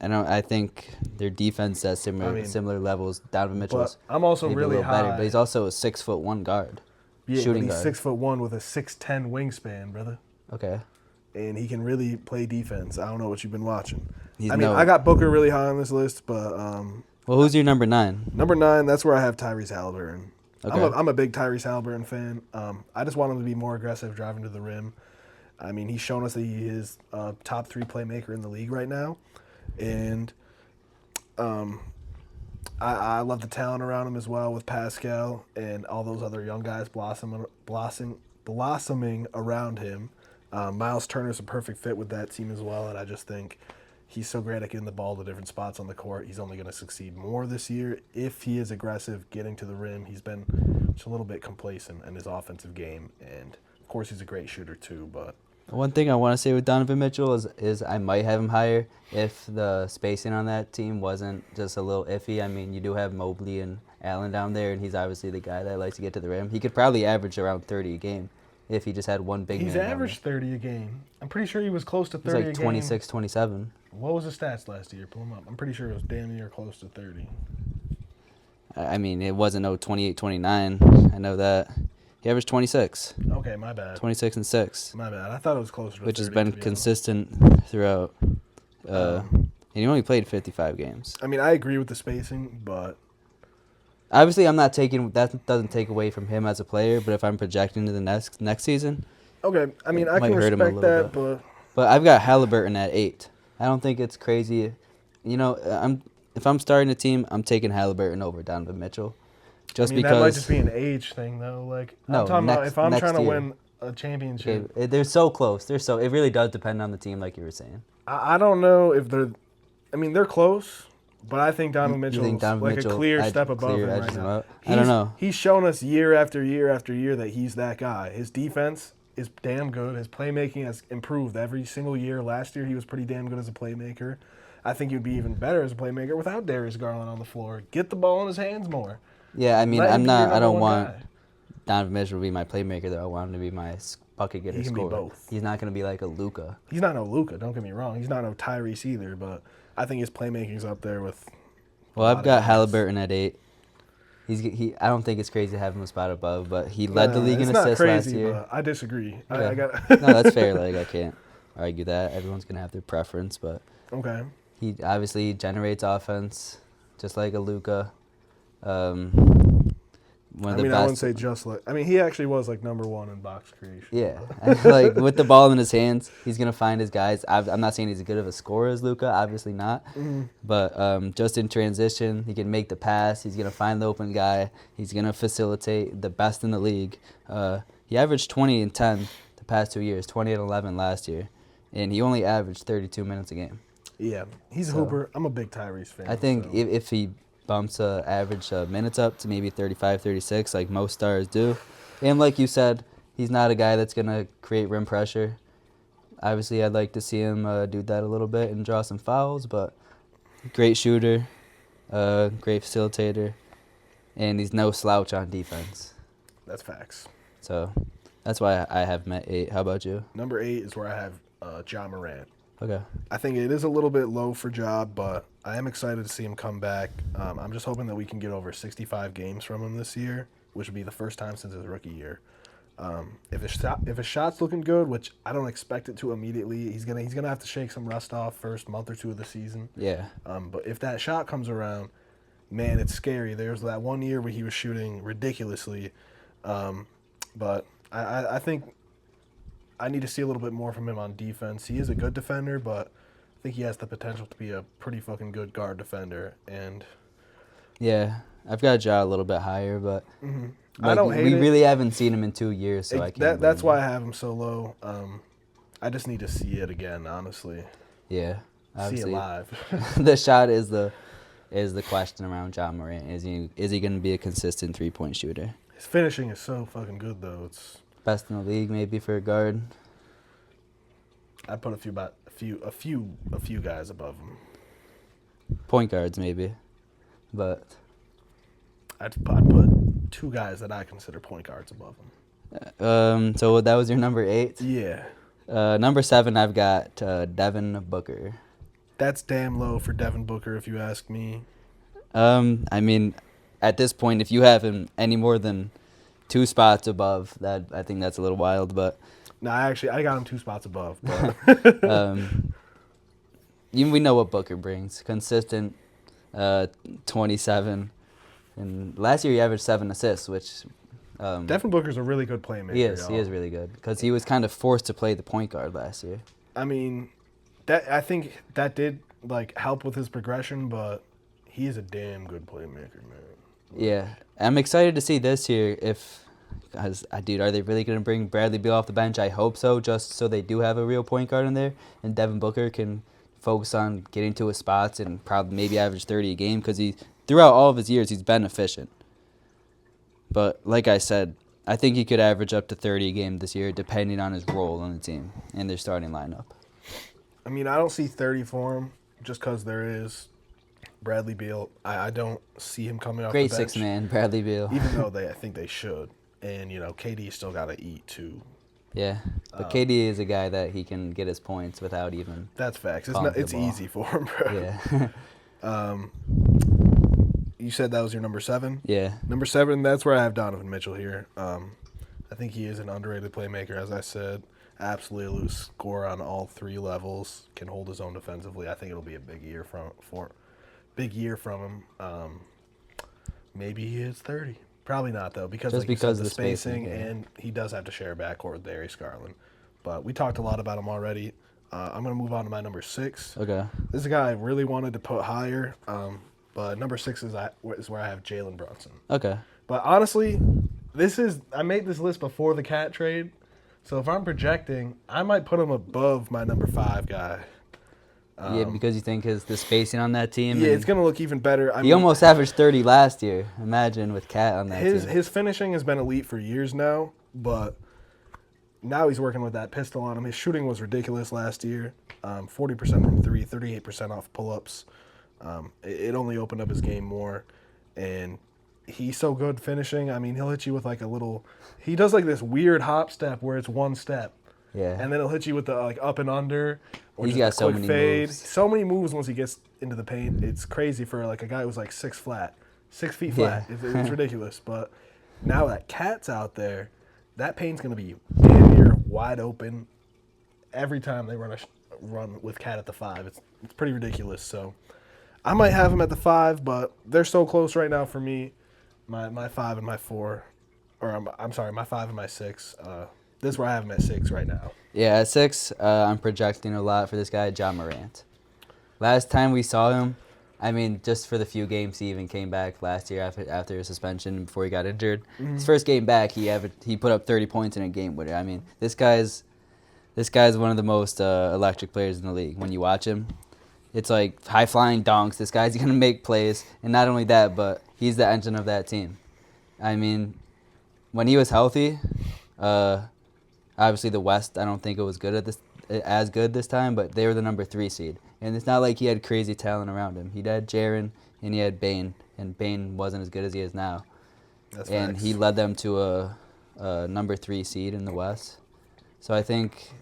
I think their defense at similar levels. Donovan Mitchell's I'm also maybe really a little better, high. but he's also a 6'1" guard. Yeah, shooting but he's guard. 6'1" with a 6'10" wingspan, brother. Okay. And he can really play defense. I don't know what you've been watching. He's I got Booker really high on this list, but well, who's your number 9? number 9, that's where I have Tyrese Halliburton. Okay. I'm a big Tyrese Halliburton fan. I just want him to be more aggressive driving to the rim. I mean, he's shown us that he is a top 3 playmaker in the league right now. And I love the talent around him as well with Pascal and all those other young guys blossoming around him. Miles Turner's a perfect fit with that team as well, and I just think he's so great at getting the ball to different spots on the court. He's only going to succeed more this year if he is aggressive getting to the rim. He's been just a little bit complacent in his offensive game, and of course he's a great shooter too. But one thing I want to say with Donovan Mitchell is I might have him higher if the spacing on that team wasn't just a little iffy. I mean, you do have Mobley and Allen down there, and he's obviously the guy that likes to get to the rim. He could probably average around 30 a game if he just had one big he's man down averaged 30 a game. I'm pretty sure he was close to 30 there. a He's game. like 26, 27. What was his stats last year? Pull him up. I'm pretty sure it was damn near close to 30. I mean, it wasn't no 28, 29. I know that. He averaged 26. Okay, my bad. 26 and 6. My bad. I thought it was closer to 30. Which has been to be consistent throughout. And he only played 55 games. I mean, I agree with the spacing, but Obviously, I'm not taking that. Doesn't take away from him as a player. But if I'm projecting to the next season, okay. I mean, It I might can hurt him a respect little that, bit. but but I've got Halliburton at 8. I don't think it's crazy. You know, if I'm starting a team, I'm taking Halliburton over Donovan Mitchell, just I mean, because. that might just be an age thing, though. Like, No, I'm talking about next- if I'm next trying to year. win a championship. Okay, they're so close. It really does depend on the team, like you were saying. I don't know if they're. I mean, they're close, but I think Donovan You Mitchell's think Donovan like Mitchell a clear step above him edges right him now. up? I don't know. He's shown us year after year after year that he's that guy. His defense is damn good. His playmaking has improved every single year. Last year, he was pretty damn good as a playmaker. I think he'd be even better as a playmaker without Darius Garland on the floor. Get the ball in his hands more. Yeah, I mean, Let him I'm be your not. I number don't one want guy. Donovan Mitchell to be my playmaker, though. I want him to be my bucket getter He can be scorer. both. He's not going to be like a Luka. He's not no Luka, don't get me wrong. He's not no Tyrese either, but I think his playmaking's up there with. Well, a lot I've of got guys. Halliburton at 8. I don't think it's crazy to have him a spot above, but he led the league in it's not assists crazy, last year. but I disagree. Yeah. I got. No, that's fair. Like, I can't argue that. Everyone's gonna have their preference, but Okay. he obviously generates offense, just like a Luka. One I of the mean, best. I wouldn't say just like. I mean, he actually was like number 1 in box creation. Yeah, like with the ball in his hands, he's gonna find his guys. I'm not saying he's as good of a scorer as Luka, obviously not, but just in transition, he can make the pass. He's gonna find the open guy. He's gonna facilitate. The best in the league. He averaged 20 and 10 the past 2 years, 20 and 11 last year, and he only averaged 32 minutes a game. Yeah, he's a So, hooper. I'm a big Tyrese fan. I think so. if he bumps average minutes up to maybe 35, 36, like most stars do, and like you said, he's not a guy that's going to create rim pressure. Obviously, I'd like to see him do that a little bit and draw some fouls, but great shooter, great facilitator, and he's no slouch on defense. That's facts. So that's why I have him at 8. How about you? Number 8 is where I have Ja Morant. Okay. I think it is a little bit low for Ja, but I am excited to see him come back. I'm just hoping that we can get over 65 games from him this year, which would be the first time since his rookie year. If his shot's looking good, which I don't expect it to immediately, he's gonna have to shake some rust off first month or two of the season. Yeah. But if that shot comes around, man, it's scary. There's that one year where he was shooting ridiculously, but I think I need to see a little bit more from him on defense. He is a good defender, but I think he has the potential to be a pretty fucking good guard defender. And Yeah, I've got Ja a little bit higher, but I don't hate we it. really haven't seen him in 2 years, so I can't. That's blame why I have him so low. I just need to see it again, honestly. you. Yeah, See it obviously. live. The shot is the question around Ja Morant. Is he going to be a consistent 3-point shooter? His finishing is so fucking good, though. Best in the league, maybe for a guard. I'd put a few guys above him. Point guards, maybe. But I'd put two guys that I consider point guards above him. so that was your number 8? Yeah. Number 7, I've got Devin Booker. That's damn low for Devin Booker, if you ask me. I mean, at this point, if you have him any more than 2 spots above, that I think that's a little wild. But No, I got him 2 spots above. But we know what Booker brings. Consistent 27. And last year he averaged 7 assists, which... Devin Booker's a really good playmaker. He is really good. Because he was kind of forced to play the point guard last year. I mean, I think that did help with his progression, but he is a damn good playmaker, man. Yeah. I'm excited to see this year dude, are they really going to bring Bradley Beal off the bench? I hope so, just so they do have a real point guard in there, and Devin Booker can focus on getting to his spots and probably maybe average 30 a game, because throughout all of his years, he's been efficient. But like I said, I think he could average up to 30 a game this year, depending on his role on the team and their starting lineup. I mean, I don't see 30 for him just because there is Bradley Beal. I don't see him coming off Great the bench. 6-man, Bradley Beal. Even though I think they should. And, KD still got to eat, too. Yeah, but KD is a guy that he can get his points without even... That's facts. It's ball. easy for him, bro. Yeah. You said that was your number 7? Yeah. Number 7, that's where I have Donovan Mitchell here. I think he is an underrated playmaker, as I said. Absolutely score on all 3 levels. Can hold his own defensively. I think it'll be a big year from him. Maybe he is 30. Probably not, though, because Just because of of the spacing, yeah. and he does have to share a backcourt with Darius Garland. But we talked a lot about him already. I'm going to move on to my number 6. Okay. This is a guy I really wanted to put higher, but number 6 is where I have Jalen Brunson. Okay. But honestly, I made this list before the Cat trade, so if I'm projecting, I might put him above my number 5 guy. Yeah, because you think the spacing on that team. Yeah, it's going to look even better. He almost averaged 30 last year. Imagine with Cat on that team. His finishing has been elite for years now, but now he's working with that pistol on him. His shooting was ridiculous last year, 40% from 3, 38% off pull-ups. It only opened up his game more, and he's so good finishing. I mean, he'll hit you with he does this weird hop step where it's one step. Yeah. And then he'll hit you with the up and under, or He's just got a quick so many fade. moves. So many moves once he gets into the paint. It's crazy for a guy who's 6 feet flat. Yeah. It's ridiculous. But now that Cat's out there, that paint's gonna be damn near wide open every time they run with Cat at the 5. It's pretty ridiculous. So I might have him at the 5, but they're so close right now for me. My 5 and my 4, or I'm sorry, my 5 and my 6. This is where I have him at 6 right now. Yeah, at 6, I'm projecting a lot for this guy, Ja Morant. Last time we saw him, I mean, just for the few games he even came back last year after his suspension before he got injured. Mm-hmm. His first game back, he put up 30 points in a game winner. I mean, this guy's one of the most electric players in the league. When you watch him, it's like high-flying dunks. This guy's going to make plays. And not only that, but he's the engine of that team. I mean, when he was healthy, obviously the West, I don't think it was as good this time, but they were the number 3 seed. And it's not like he had crazy talent around him. He had Jaren and he had Bane, and Bane wasn't as good as he is now. That's and facts. He led them to a number 3 seed in the West. So I think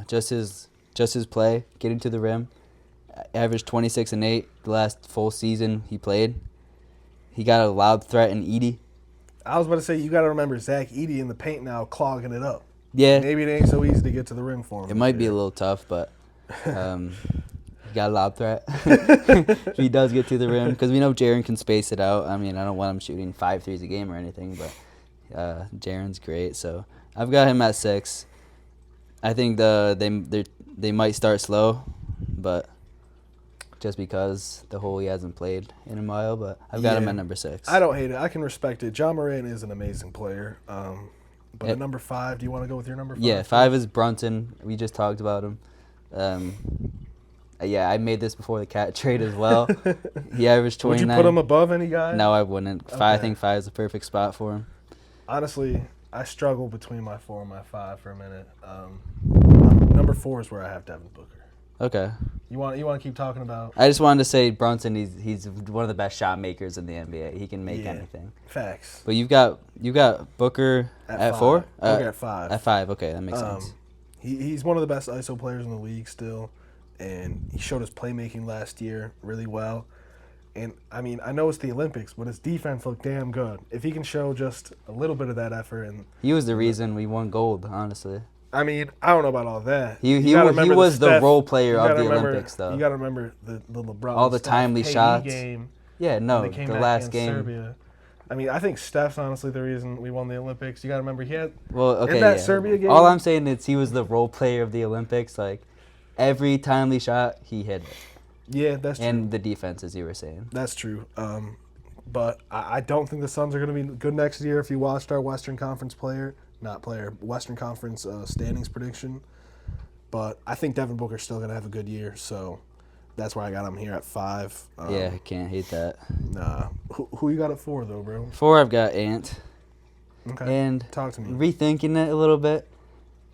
just his play, getting to the rim, averaged 26 and 8 the last full season he played. He got a loud threat in Edey. I was about to say, you got to remember Zach Edey in the paint now clogging it up. Yeah. Maybe it ain't so easy to get to the rim for him. It might be a little tough, but he got a lob threat. If he does get to the rim, because we know Jaren can space it out. I mean, I don't want him shooting 5 threes a game or anything, but Jaren's great. So I've got him at 6. I think they might start slow, but just because he hasn't played in a while, but I've got him at number 6. I don't hate it. I can respect it. Ja Morant is an amazing player. But at number 5, do you want to go with your number 5? Yeah, 5 is Brunson. We just talked about him. Yeah, I made this before the Cat trade as well. He averaged 29. Would you put him above any guy? No, I wouldn't. Okay. I think 5 is the perfect spot for him. Honestly, I struggle between my 4 and my 5 for a minute. Number 4 is where I have Devin Booker. Okay. You want to keep talking about? I just wanted to say Brunson. He's one of the best shot makers in the NBA. He can make Yeah. anything. Facts. But you got Booker at 4? Booker at 5. At 5. Okay, that makes sense. He's one of the best ISO players in the league still, and he showed his playmaking last year really well. And, I mean, I know it's the Olympics, but his defense looked damn good. If he can show just a little bit of that effort. And He was the reason we won gold, honestly. I mean, I don't know about all that. He was the role player of the Olympics, though. You got to remember the LeBron. All the Steph timely KD shots. Game Yeah, no, when they came the back last against game. Serbia. I mean, I think Steph's honestly the reason we won the Olympics. You got to remember he had in that Serbia game. All I'm saying is he was the role player of the Olympics. Like, every timely shot, he hit it. Yeah, that's true. And the defense, as you were saying. That's true. But I don't think the Suns are going to be good next year. If you watched our Western Conference Western Conference standings prediction. But I think Devin Booker's still going to have a good year, so that's why I got him here at 5. Yeah, I can't hate that. Nah. Who you got at 4, though, bro? 4, I've got Ant. Okay. And talk to me. Rethinking it a little bit,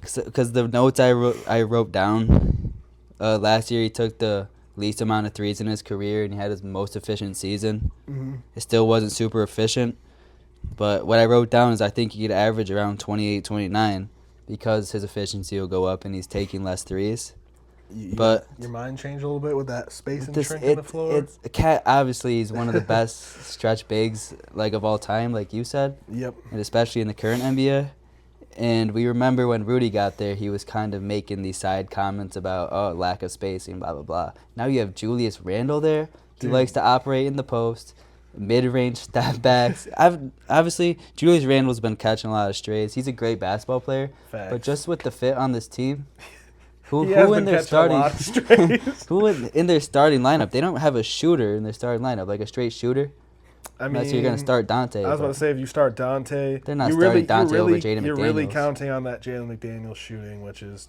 because the notes I wrote down, last year he took the least amount of threes in his career, and he had his most efficient season. Mm-hmm. It still wasn't super efficient, but what I wrote down is I think he could average around 28, 29 because his efficiency will go up and he's taking less threes. But your mind changed a little bit with that space and shrinking the floor. It's Cat. Obviously, he's one of the best stretch bigs of all time, like you said. Yep. And especially in the current NBA. And we remember when Rudy got there, he was kind of making these side comments about lack of spacing, blah blah blah. Now you have Julius Randle there. He likes to operate in the post, mid-range step backs. Obviously, Julius Randle's been catching a lot of strays. He's a great basketball player. Facts. But just with the fit on this team. Who in their starting lineup? They don't have a shooter in their starting lineup, like a straight shooter. I mean, unless you're gonna start Dante. I was about to say, if you start Dante, they're not starting Dante over Jaden McDaniels. You're really counting on that Jalen McDaniels shooting, which is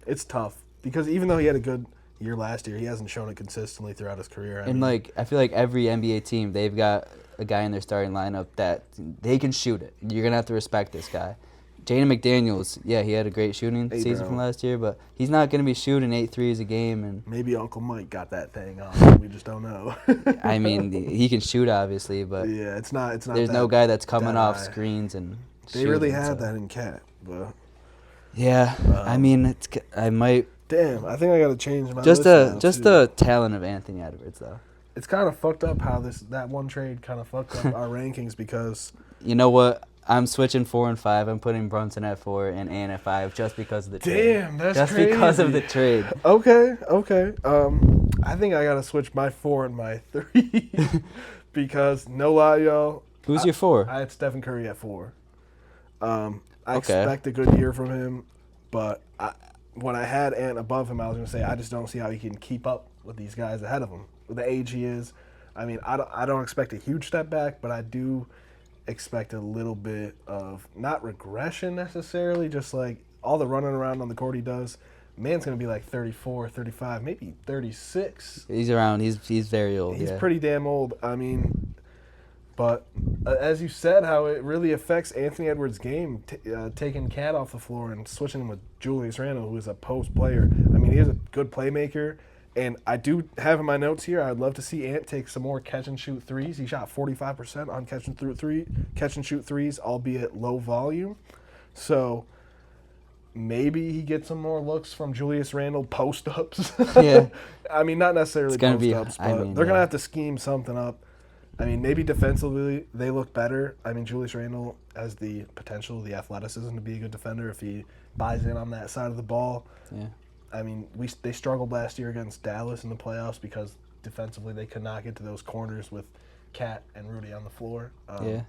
it's tough because even though he had a good year last year, he hasn't shown it consistently throughout his career. I feel like every NBA team, they've got a guy in their starting lineup that they can shoot it. You're gonna have to respect this guy. Jaden McDaniels, yeah, he had a great shooting season from last year, but he's not going to be shooting 8 threes a game. And maybe Uncle Mike got that thing on. We just don't know. I mean, he can shoot, obviously, but yeah, it's not. There's no guy that's coming off screens and they really had that in Cat, but yeah, I mean, I might. Damn, I think I got to change my just list the talent of Anthony Edwards, though. It's kind of fucked up how that one trade kind of fucked up our rankings because you know what. I'm switching 4 and 5. I'm putting Brunson at 4 and Ant at 5 just because of the trade. Damn, that's just crazy. Because of the trade. Okay. I think I gotta switch my 4 and my 3 because no lie, y'all. Who's your 4? I had Stephen Curry at 4. I expect a good year from him, but when I had Ant above him, I was gonna say I just don't see how he can keep up with these guys ahead of him with the age he is. I mean, I don't expect a huge step back, but I do expect a little bit of not regression necessarily, just like all the running around on the court he does. Man's gonna be like 34, 35, maybe 36. He's around. He's very old. He's pretty damn old. I mean, but as you said, how it really affects Anthony Edwards' game, taking Cat off the floor and switching him with Julius Randle, who is a post player. I mean, he is a good playmaker. And I do have in my notes here, I'd love to see Ant take some more catch-and-shoot threes. He shot 45% on catch-and-shoot threes, albeit low volume. So maybe he gets some more looks from Julius Randle post-ups. Yeah. I mean, not necessarily post-ups, but they're going to have to scheme something up. I mean, maybe defensively they look better. I mean, Julius Randle has the potential, the athleticism to be a good defender if he buys in on that side of the ball. Yeah. I mean, they struggled last year against Dallas in the playoffs because defensively they could not get to those corners with Cat and Rudy on the floor. Yeah.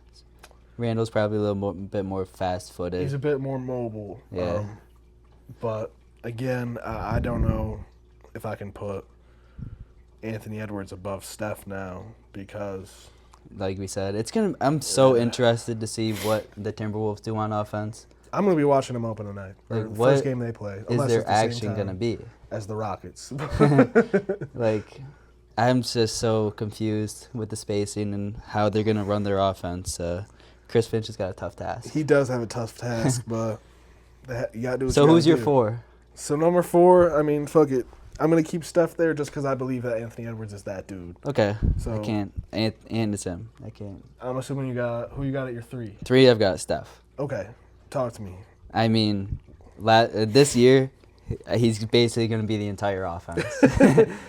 Randall's probably a bit more fast-footed. He's a bit more mobile. Yeah. But, again, I don't know if I can put Anthony Edwards above Steph now because... Like we said, I'm so interested to see what the Timberwolves do on offense. I'm going to be watching them open tonight. Like, first game they play. Is their action going to be? As the Rockets. Like, I'm just so confused with the spacing and how they're going to run their offense. Chris Finch has got a tough task. He does have a tough task, but you gotta do what So you who's gotta your do. 4? So number 4, I mean, fuck it. I'm gonna keep Steph there just because I believe that Anthony Edwards is that dude. Okay. So I can't. And it's him. I can't. I'm assuming who you got at your 3. 3, I've got Steph. Okay, talk to me. I mean, this year, he's basically going to be the entire offense.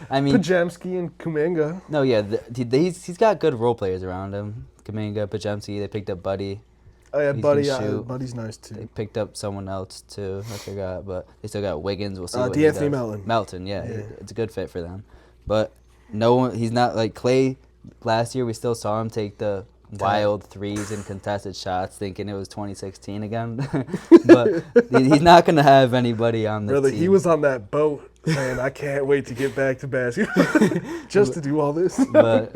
I mean, Pajemski and Kuminga. no, yeah, he's got good role players around him. Kaminga, Pajemski, they picked up Buddy. Oh yeah, He Buddy. can shoot. Buddy's nice They too. picked up someone else too. I forgot, but they still got Wiggins. We'll see. What D'Anthony he does. Melton. Melton, yeah, Yeah. it's a good fit for them. But no one, he's not like Clay. Last year, we still saw him take the wild threes and contested shots, thinking it was 2016 again. But he's not gonna have anybody on the Brother, team. he was on that boat saying, "I can't wait to get back to basketball, just to do all this." But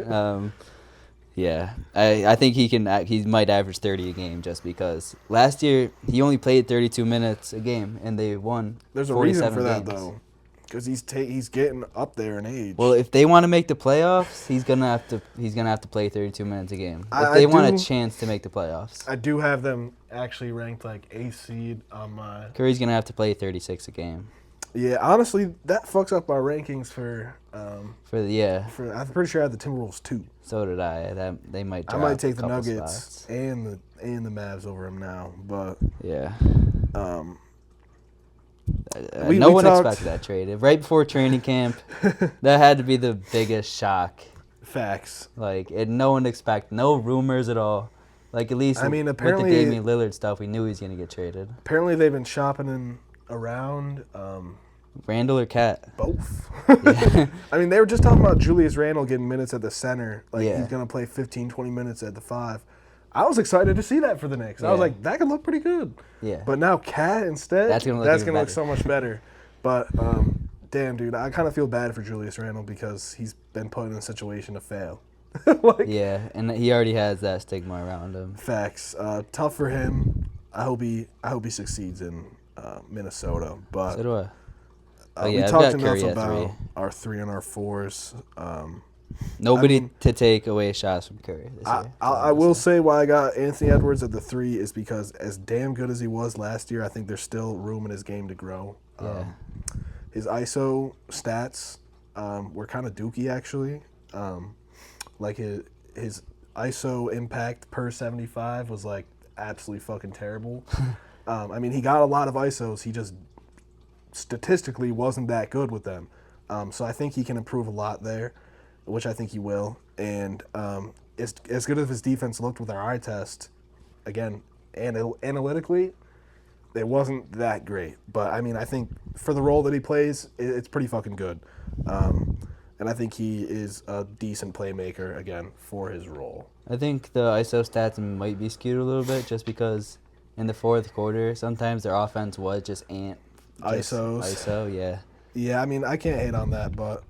yeah, I think he might average 30 a game just because last year he only played 32 minutes a game and they won. There's a reason 47 for that games. though, because he's getting up there in age. Well, if they want to make the playoffs, he's gonna have to play 32 minutes a game. If I they want a do- chance to make the playoffs, I do have them actually ranked like 8th seed on my. Curry's gonna have to play 36 a game. Yeah, honestly, that fucks up my rankings for. I'm pretty sure I had the Timberwolves 2. So did I. They might. I Drop might take a the couple Nuggets spots. and the Mavs over him now, but Yeah. um, No we one talked- expected that trade. Right before training camp, that had to be the biggest shock. facts. Like, no one expected, no rumors at all. Like, at least I mean, with the apparently- Damian Lillard stuff, we knew he was going to get traded. Apparently, they've been shopping around Randall or Cat? both. Yeah. I mean, they were just talking about Julius Randle getting minutes at the center. Like, Yeah. he's going to play 15, 20 minutes at the 5. I was excited to see that for the Knicks. I was Yeah. like, that could look pretty good. Yeah. But now Cat instead, That's gonna look even look better. so much better. But, damn, dude, I kind of feel bad for Julius Randle because he's been put in a situation to fail. Like, Yeah, and he already has that stigma around him. facts. Tough for him. I hope he succeeds in Minnesota. But So do I. Oh, we yeah, I've talked got enough Curry at about 3. our 3 and our 4s. Nobody I mean- to take away shots from Curry this year. I will say why I got Anthony Edwards at the 3 is because as damn good as he was last year, I think there's still room in his game to grow. Yeah. His ISO stats were kind of dookie actually. Like his ISO impact per 75 was like absolutely fucking terrible. I mean, he got a lot of ISOs. He just statistically wasn't that good with them. So I think he can improve a lot there, which I think he will. And as good as his defense looked with our eye test, again, analytically, it wasn't that great. But I mean, I think for the role that he plays, it's pretty fucking good. And I think he is a decent playmaker, again, for his role. I think the ISO stats might be skewed a little bit just because in the fourth quarter, sometimes their offense was just ISOs. ISO, yeah. Yeah, I mean, I can't hate on that, but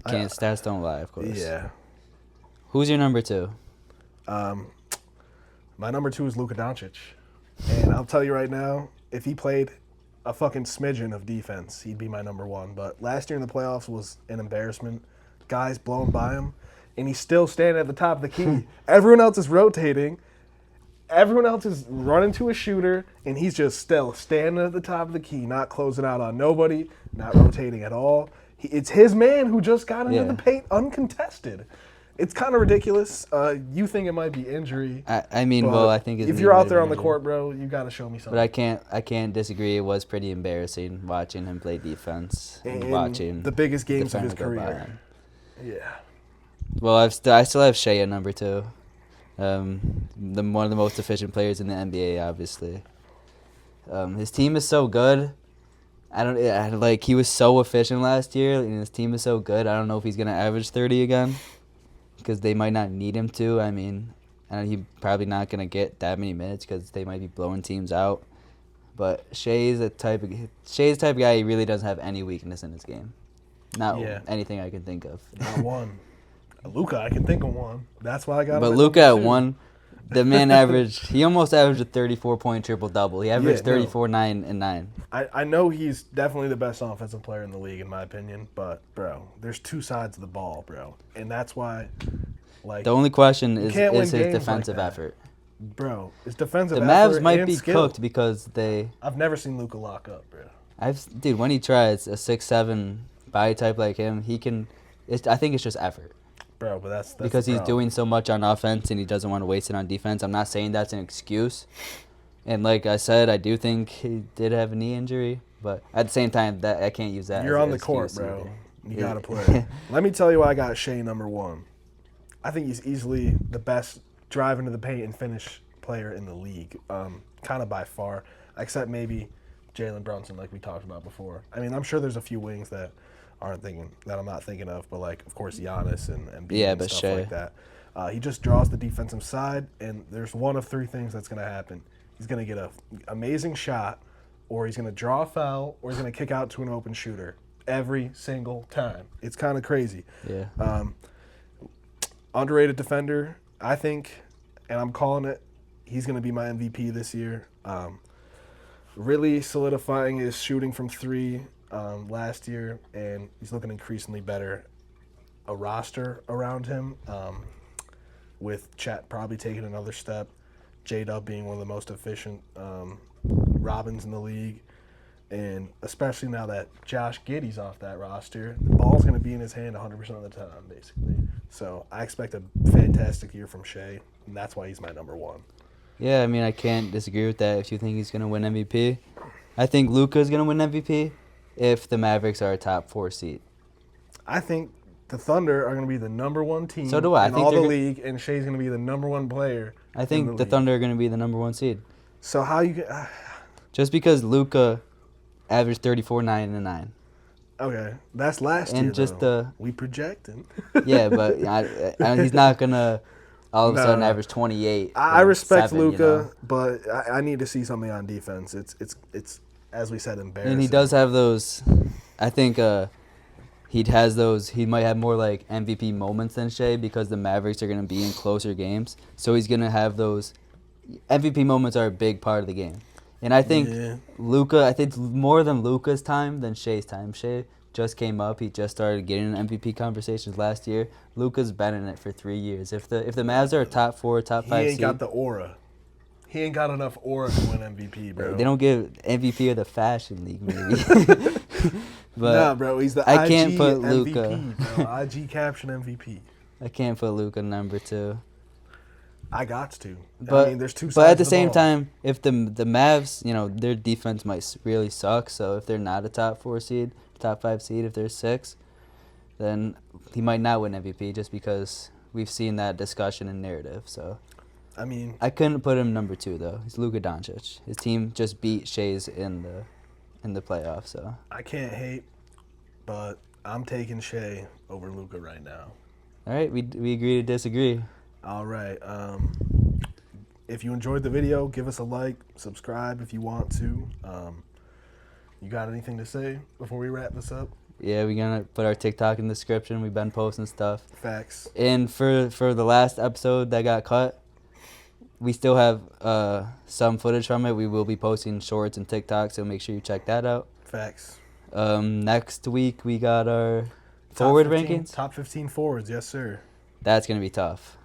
Stats don't lie, of course. yeah. Who's your number 2? My number 2 is Luka Doncic. And I'll tell you right now, if he played a fucking smidgen of defense, he'd be my number 1. But last year in the playoffs was an embarrassment. Guys blowing by him, and he's still standing at the top of the key. Everyone else is rotating. Everyone else is running to a shooter, and he's just still standing at the top of the key, not closing out on nobody, not rotating at all. It's his man who just got into Yeah. the paint uncontested. It's kind of ridiculous. You think it might be injury. I mean, but well, I think his if knee you're might out have there been on the injured. court, bro, you got to show me something. But I can't disagree. It was pretty embarrassing watching him play defense and In watching the biggest games of his defender go by career. him. Yeah. Well, I still have Shea at number 2. One of the most efficient players in the NBA, obviously. His team is so good. He was so efficient last year, and his team is so good. I don't know if he's gonna average 30 again, because they might not need him to. I mean, he's probably not gonna get that many minutes because they might be blowing teams out. But Shea's the type of guy. He really doesn't have any weakness in his game. Not Yeah. anything I can think of. Not one. Luka, I can think of one. That's why I got him. But at Luka number at 2. 1, the man he almost averaged a 34-point triple-double. He averaged Yeah, no. 34, 9, and 9. I know he's definitely the best offensive player in the league, in my opinion. But, bro, there's 2 sides of the ball, bro. And that's why, like, The only question is can't win his games like defensive that. effort. Bro, it's defensive The effort Mavs might and be skill. cooked because I've never seen Luka lock up, bro. Dude, when he tries a 6'7" body type like him, he can. I think it's just effort Bro, but that's because the he's problem. doing so much on offense and he doesn't want to waste it on defense. I'm not saying that's an excuse, and like I said, I do think he did have a knee injury, but at the same time, that I can't use that. You're as on an the court, excuse bro. either. You got to play. Let me tell you why I got Shea number 1. I think he's easily the best drive into the paint and finish player in the league, kind of by far, except maybe Jalen Brunson, like we talked about before. I mean, I'm sure there's a few wings that I'm not thinking of, but like of course Giannis and Embiid Yeah, and but stuff Shea. like that. He just draws the defensive side, and there's one of 3 things that's going to happen. He's going to get an amazing shot, or he's going to draw a foul, or he's going to kick out to an open shooter every single time. It's kind of crazy. Yeah. Underrated defender, I think, and I'm calling it. He's going to be my MVP this year. Really solidifying his shooting from 3 last year, and he's looking increasingly better. A roster around him, with Chat probably taking another step. J-Dub being one of the most efficient Robins in the league. And especially now that Josh Giddey's off that roster, the ball's going to be in his hand 100% of the time, basically. So I expect a fantastic year from Shea, and that's why he's my number 1. Yeah, I mean, I can't disagree with that if you think he's going to win MVP. I think Luka's going to win MVP if the Mavericks are a top 4 seed. I think the Thunder are going to be the number 1 team So do I. in all the league, and Shea's going to be the number 1 player. I think the Thunder are going to be the number 1 seed. So how you just because Luka averaged 34, 9, and 9. Okay, that's last year. And just we projecting. Yeah, but he's not gonna all of a sudden No. average 28. I respect 7, Luka, but I need to see something on defense. It's as we said, embarrassing. And he does have those. I think he has those. He might have more like MVP moments than Shea because the Mavericks are gonna be in closer games. So he's gonna have those. MVP moments are a big part of the game. And I think Luka, I think more than Luka's time than Shea's time. Shea just came up. He just started getting in MVP conversations last year. Luka's been in it for 3 years. If the Mavs are a top 4, top 5 he ain't seed, got the aura. He ain't got enough aura to win MVP, bro. they don't give MVP of the fashion league, maybe. But nah, bro, he's the I IG can't put MVP, Luka. bro. IG caption MVP. I can't put Luka number 2. I got to. But I mean, there's 2 sides But at the of same ball. time, if the Mavs, their defense might really suck. So if they're not a top 4 seed, top 5 seed, if they're 6, then he might not win MVP just because we've seen that discussion and narrative. So I mean, I couldn't put him number 2 though. He's Luka Doncic. His team just beat Shea's in the playoffs. So I can't hate, but I'm taking Shea over Luka right now. all right, we agree to disagree. All right. If you enjoyed the video, give us a like, subscribe if you want to. You got anything to say before we wrap this up? Yeah, we're gonna put our TikTok in the description. We've been posting stuff. Facts. And for the last episode that got cut, we still have some footage from it. We will be posting shorts and TikTok, so make sure you check that out. Facts. Next week we got our Top forward 15 rankings. Top 15 forwards, yes, sir. That's gonna be tough.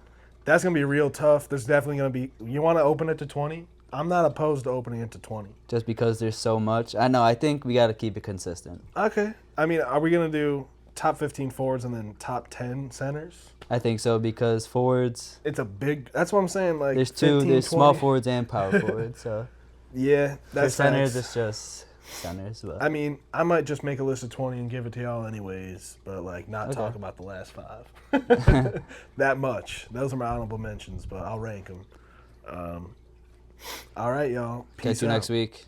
That's going to be real tough. There's definitely going to be... You want to open it to 20? I'm not opposed to opening it to 20. Just because there's so much. I know. I think we got to keep it consistent. Okay. I mean, are we going to do top 15 forwards and then top 10 centers? I think so because forwards. It's a big... That's what I'm saying. Like There's 15, 2. There's small 20. forwards and power forwards. So Yeah, that's for centers, facts. it's just centers. But I mean, I might just make a list of 20 and give it to y'all anyways, but like not talk about the last 5. That much. Those are my honorable mentions, but I'll rank them. All right, y'all. Peace catch you out. next week.